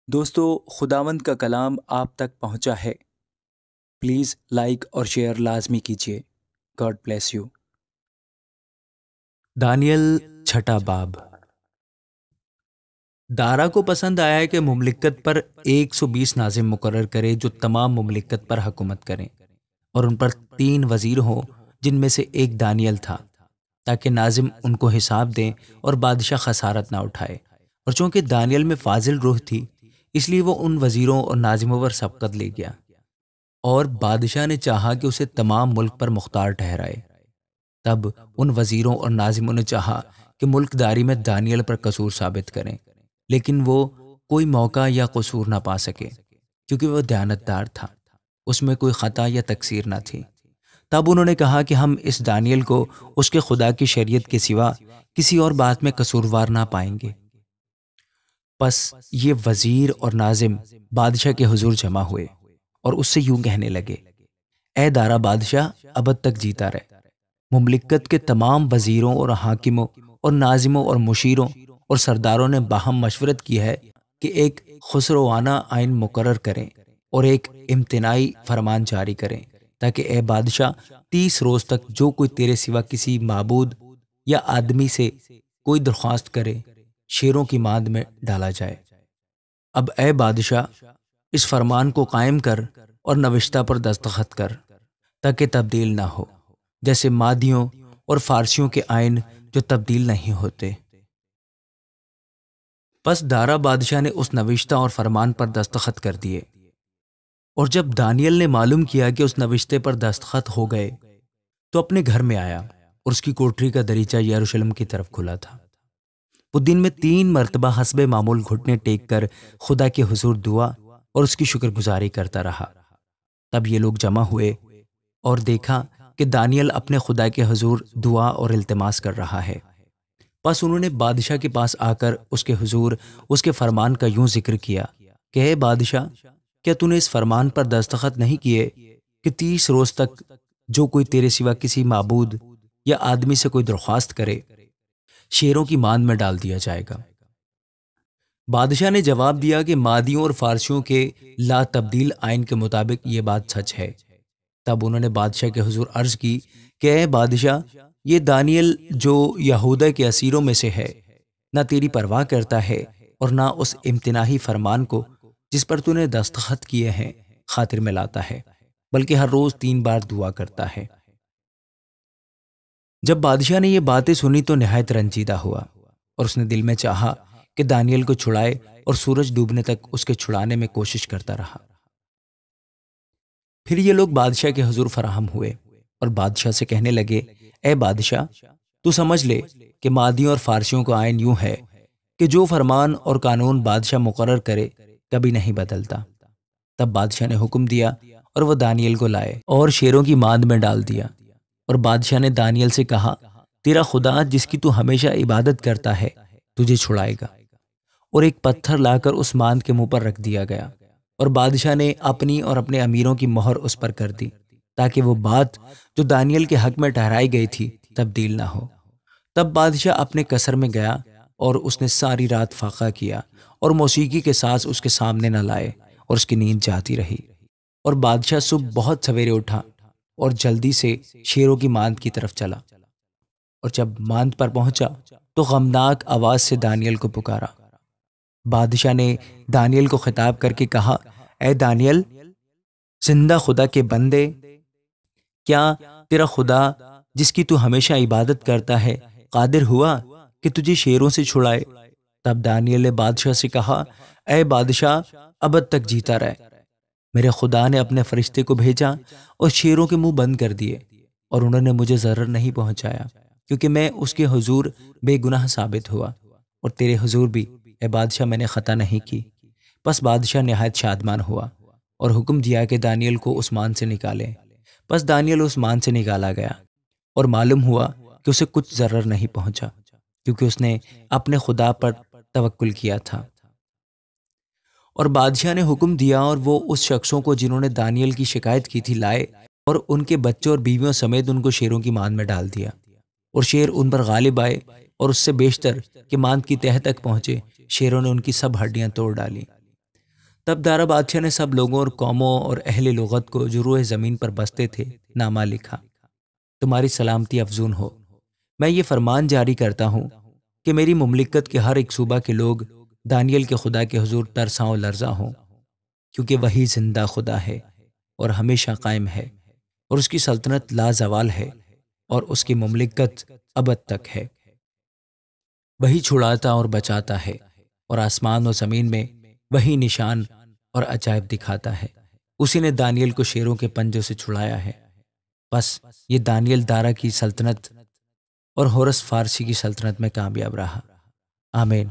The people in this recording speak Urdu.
دوستو، خداوند کا کلام آپ تک پہنچا ہے۔ پلیز لائک اور شیئر لازمی کیجیے۔ God bless you. دانیل چھٹا باب۔ دارا کو پسند آیا کہ مملکت پر 120 ناظم مقرر کرے جو تمام مملکت پر حکومت کریں، اور ان پر 3 وزیر ہوں جن میں سے ایک دانیل تھا، تاکہ ناظم ان کو حساب دیں اور بادشاہ خسارت نہ اٹھائے۔ اور چونکہ دانیل میں فاضل روح تھی، اس لیے وہ ان وزیروں اور ناظموں پر سبقت لے گیا، اور بادشاہ نے چاہا کہ اسے تمام ملک پر مختار ٹھہرائے۔ تب ان وزیروں اور ناظموں نے چاہا کہ ملک داری میں دانیل پر قصور ثابت کریں، لیکن وہ کوئی موقع یا قصور نہ پا سکے، کیونکہ وہ دیانتدار تھا، اس میں کوئی خطا یا تقصیر نہ تھی۔ تب انہوں نے کہا کہ ہم اس دانیل کو اس کے خدا کی شریعت کے سوا کسی اور بات میں قصوروار نہ پائیں گے۔ پس یہ وزیر اور ناظم بادشاہ کے حضور جمع ہوئے اور اس سے یوں کہنے لگے: اے دارا بادشاہ، ابد تک جیتا رہے۔ مملکت کے تمام وزیروں اور حاکموں اور ناظموں اور مشیروں اور سرداروں نے باہم مشورت کی ہے کہ ایک خسروانہ آئین مقرر کریں اور ایک امتناعی فرمان جاری کریں، تاکہ اے بادشاہ 30 روز تک جو کوئی تیرے سوا کسی معبود یا آدمی سے کوئی درخواست کرے، شیروں کی ماند میں ڈالا جائے۔ اب اے بادشاہ، اس فرمان کو قائم کر اور نوشتہ پر دستخط کر، تاکہ تبدیل نہ ہو، جیسے مادیوں اور فارسیوں کے آئین جو تبدیل نہیں ہوتے۔ پس دارا بادشاہ نے اس نوشتہ اور فرمان پر دستخط کر دیے، اور جب دانیل نے معلوم کیا کہ اس نوشتے پر دستخط ہو گئے تو اپنے گھر میں آیا، اور اس کی کوٹری کا دریچہ یروشلم کی طرف کھلا تھا۔ وہ دن میں 3 مرتبہ حسب معمول گھٹنے ٹیک کر خدا کے حضور دعا اور اس کی شکر گزاری کرتا رہا۔ تب یہ لوگ جمع ہوئے اور دیکھا کہ دانیل اپنے خدا کے حضور دعا اور التماس کر رہا ہے۔ پس انہوں نے بادشاہ کے پاس آ کر اس کے حضور اس کے فرمان کا یوں ذکر کیا کہ اے بادشاہ، کیا تو نے اس فرمان پر دستخط نہیں کیے کہ 30 روز تک جو کوئی تیرے سوا کسی معبود یا آدمی سے کوئی درخواست کرے، شیروں کی ماند میں ڈال دیا جائے گا؟ بادشاہ نے جواب دیا کہ مادیوں اور فارسیوں کے لا تبدیل آئین کے مطابق یہ بات سچ ہے۔ تب انہوں نے بادشاہ کے حضور عرض کی کہ اے بادشاہ، یہ دانیل جو یہودا کے اسیروں میں سے ہے، نہ تیری پرواہ کرتا ہے اور نہ اس امتناعی فرمان کو جس پر تو نے دستخط کیے ہیں خاطر میں لاتا ہے، بلکہ ہر روز 3 بار دعا کرتا ہے۔ جب بادشاہ نے یہ باتیں سنی تو نہایت رنجیدہ ہوا، اور اس نے دل میں چاہا کہ دانیل کو چھڑائے، اور سورج ڈوبنے تک اس کے چھڑانے میں کوشش کرتا رہا۔ پھر یہ لوگ بادشاہ کے حضور فراہم ہوئے اور بادشاہ سے کہنے لگے: اے بادشاہ، تو سمجھ لے کہ مادیوں اور فارسیوں کا آئین یوں ہے کہ جو فرمان اور قانون بادشاہ مقرر کرے کبھی نہیں بدلتا۔ تب بادشاہ نے حکم دیا اور وہ دانیل کو لائے اور شیروں کی ماند میں ڈال دیا۔ اور بادشاہ نے دانیل سے کہا: تیرا خدا جس کی تو ہمیشہ عبادت کرتا ہے تجھے چھڑائے گا۔ اور ایک پتھر لا کر اس ماند کے منہ پر رکھ دیا گیا، اور بادشاہ نے اپنی اور اپنے امیروں کی مہر اس پر کر دی، تاکہ وہ بات جو دانیل کے حق میں ٹھہرائی گئی تھی تبدیل نہ ہو۔ تب بادشاہ اپنے قصر میں گیا، اور اس نے ساری رات فاقہ کیا، اور موسیقی کے ساز اس کے سامنے نہ لائے، اور اس کی نیند جاتی رہی۔ اور بادشاہ صبح بہت سویرے اٹھا اور جلدی سے شیروں کی ماند کی طرف چلا، اور جب ماند پر پہنچا تو غمناک آواز سے دانیل کو پکارا۔ بادشاہ نے دانیل کو خطاب کر کے کہا: اے دانیل، زندہ خدا کے بندے، کیا تیرا خدا جس کی تو ہمیشہ عبادت کرتا ہے قادر ہوا کہ تجھے شیروں سے چھڑائے؟ تب دانیل نے بادشاہ سے کہا: اے بادشاہ، ابد تک جیتا رہے۔ میرے خدا نے اپنے فرشتے کو بھیجا اور شیروں کے منہ بند کر دیے، اور انہوں نے مجھے ضرر نہیں پہنچایا، کیونکہ میں اس کے حضور بے گناہ ثابت ہوا، اور تیرے حضور بھی اے بادشاہ میں نے خطا نہیں کی۔ پس بادشاہ نہایت شادمان ہوا اور حکم دیا کہ دانیل کو اس مان سے نکالیں۔ پس دانیل اس مان سے نکالا گیا، اور معلوم ہوا کہ اسے کچھ ضرر نہیں پہنچا، کیونکہ اس نے اپنے خدا پر توکل کیا تھا۔ اور بادشاہ نے حکم دیا، اور وہ اس شخصوں کو جنہوں نے دانیل کی شکایت کی تھی لائے، اور ان کے بچوں اور بیویوں سمیت ان کو شیروں کی ماند میں ڈال دیا۔ اور شیر ان پر غالب آئے، اور اس سے بیشتر کہ ماند کی تہہ تک پہنچے، شیروں نے ان کی سب ہڈیاں توڑ ڈالی۔ تب دارا بادشاہ نے سب لوگوں اور قوموں اور اہل لغت کو جو روئے زمین پر بستے تھے نامہ لکھا، تمہاری سلامتی افزون ہو، میں یہ فرمان جاری کرتا ہوں کہ میری مملکت کے ہر ایک صوبہ کے لوگ دانیل کے خدا کے حضور ترساں و لرزاں ہوں، کیونکہ وہی زندہ خدا ہے اور ہمیشہ قائم ہے، اور اس کی سلطنت لا زوال ہے، اور اس کی مملکت ابد تک ہے۔ وہی چھڑاتا اور بچاتا ہے، اور آسمان و زمین میں وہی نشان اور عجائب دکھاتا ہے۔ اسی نے دانیل کو شیروں کے پنجوں سے چھڑایا ہے۔ بس یہ دانیل دارا کی سلطنت اور ہورس فارسی کی سلطنت میں کامیاب رہا۔ آمین۔